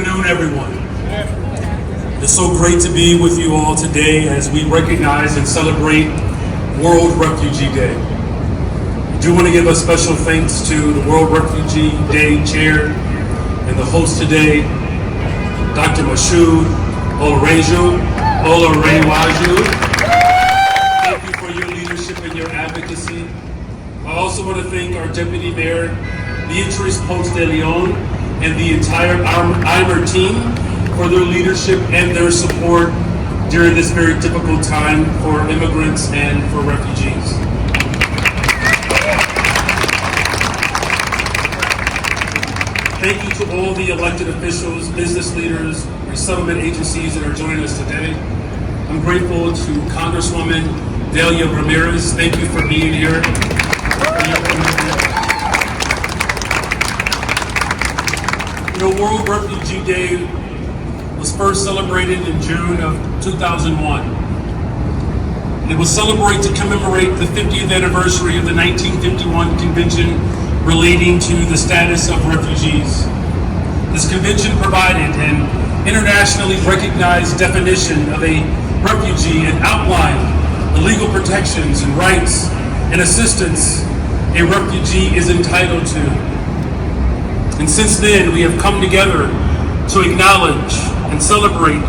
afternoon, everyone. It's so great to be with you all today as we recognize and celebrate World Refugee Day. I do want to give a special thanks to the World Refugee Day Chair and the host today, Dr. Mashoud Olorewaju. Thank you for your leadership and your advocacy. I also want to thank our Deputy Mayor, Beatrice Ponce de Leon, and the entire IMER team for their leadership and their support during this very difficult time for immigrants and for refugees. Thank you to all the elected officials, business leaders, resettlement agencies that are joining us today. I'm grateful to Congresswoman Daley Ramirez. Thank you for being here. World Refugee Day was first celebrated in June of 2001. It was celebrated to commemorate the 50th anniversary of the 1951 Convention relating to the status of refugees. This convention provided an internationally recognized definition of a refugee and outlined the legal protections and rights and assistance a refugee is entitled to. And since then, we have come together to acknowledge and celebrate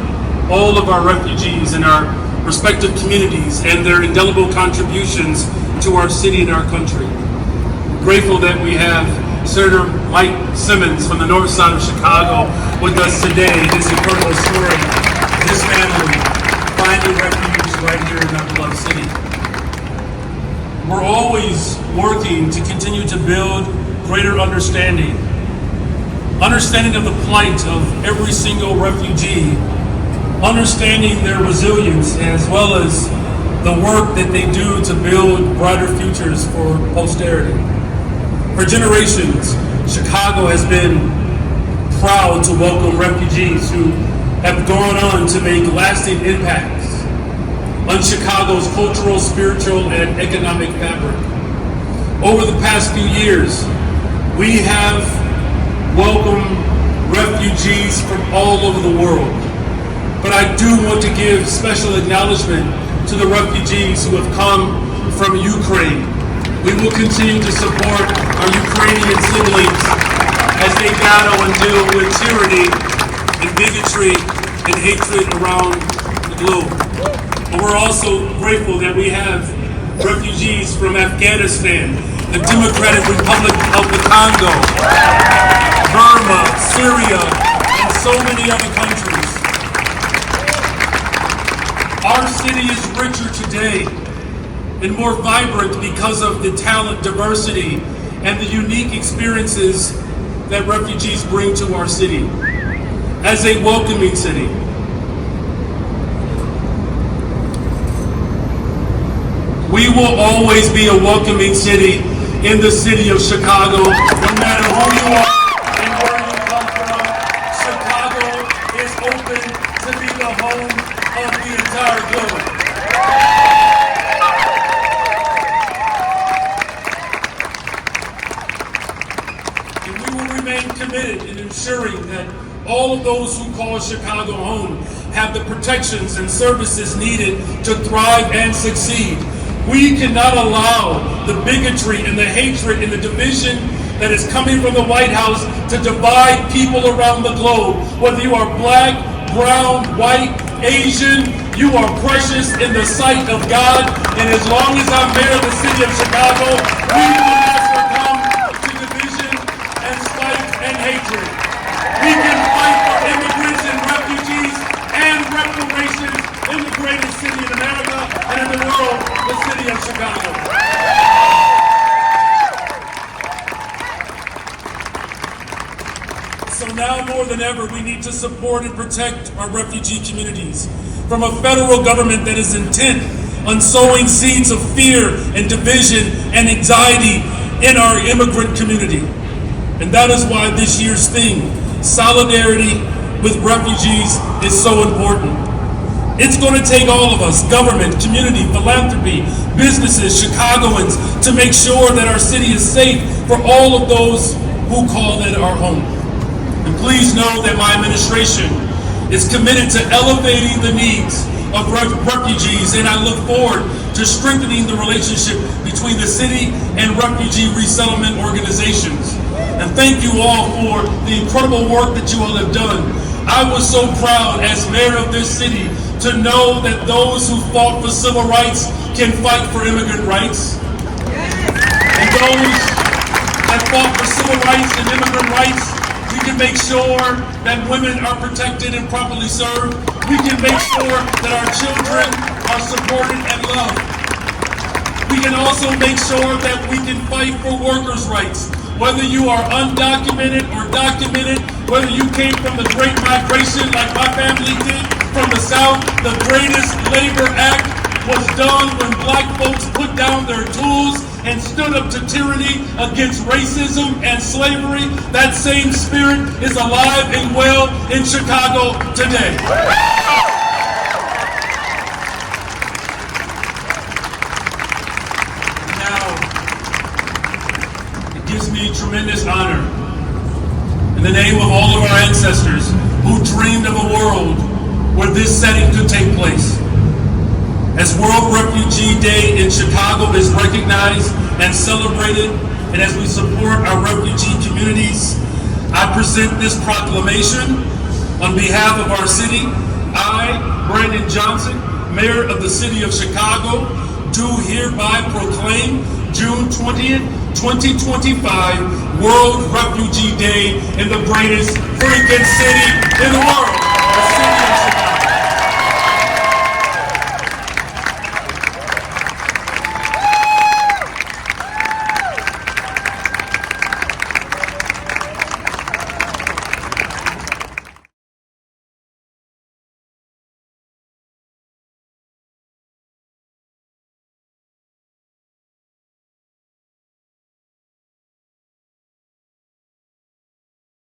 all of our refugees in our respective communities and their indelible contributions to our city and our country. I'm grateful that we have Senator Mike Simmons from the north side of Chicago with us today. This incredible story of his family finding refuge right here in our beloved city. We're always working to continue to build greater understanding of the plight of every single refugee, understanding their resilience as well as the work that they do to build brighter futures for posterity. For generations, Chicago has been proud to welcome refugees who have gone on to make lasting impacts on Chicago's cultural, spiritual, and economic fabric. Over the past few years, we have welcomed refugees from all over the world. But I do want to give special acknowledgement to the refugees who have come from Ukraine. We will continue to support our Ukrainian siblings as they battle and deal with tyranny and bigotry and hatred around the globe. But we're also grateful that we have refugees from Afghanistan, the Democratic Republic of the Congo, Burma, Syria, and so many other countries. Our city is richer today and more vibrant because of the talent, diversity, and the unique experiences that refugees bring to our city. As a welcoming city, we will always be a welcoming city in the city of Chicago, no matter who you are and where you come from. Chicago is open to be the home of the entire globe. And we will remain committed in ensuring that all of those who call Chicago home have the protections and services needed to thrive and succeed. We cannot allow the bigotry and the hatred and the division that is coming from the White House to divide people around the globe. Whether you are black, brown, white, Asian, you are precious in the sight of God. And as long as I'm mayor of the city of Chicago, we will not succumb to division and spite and hatred. We can fight for immigrants and refugees and reparations in the greatest city in America and in the world, the city of Chicago. So now more than ever, we need to support and protect our refugee communities from a federal government that is intent on sowing seeds of fear and division and anxiety in our immigrant community. And that is why this year's theme, Solidarity with Refugees, is so important. It's going to take all of us, government, community, philanthropy, businesses, Chicagoans, to make sure that our city is safe for all of those who call it our home. And please know that my administration is committed to elevating the needs of refugees, and I look forward to strengthening the relationship between the city and refugee resettlement organizations. And thank you all for the incredible work that you all have done. I was so proud as mayor of this city to know that those who fought for civil rights can fight for immigrant rights. And those that fought for civil rights and immigrant rights, we can make sure that women are protected and properly served. We can make sure that our children are supported and loved. We can also make sure that we can fight for workers' rights. Whether you are undocumented or documented, whether you came from the Great Migration like my family did from the South, the greatest labor act was done when black folks put down their tools and stood up to tyranny against racism and slavery. That same spirit is alive and well in Chicago today. Now, it gives me tremendous honor in the name of all of our ancestors who dreamed of a world where this setting could take place. As World Refugee Day in Chicago is recognized and celebrated, and as we support our refugee communities, I present this proclamation on behalf of our city. I, Brandon Johnson, Mayor of the City of Chicago, do hereby proclaim June 20th, 2025 World Refugee Day in the greatest freaking city in the world.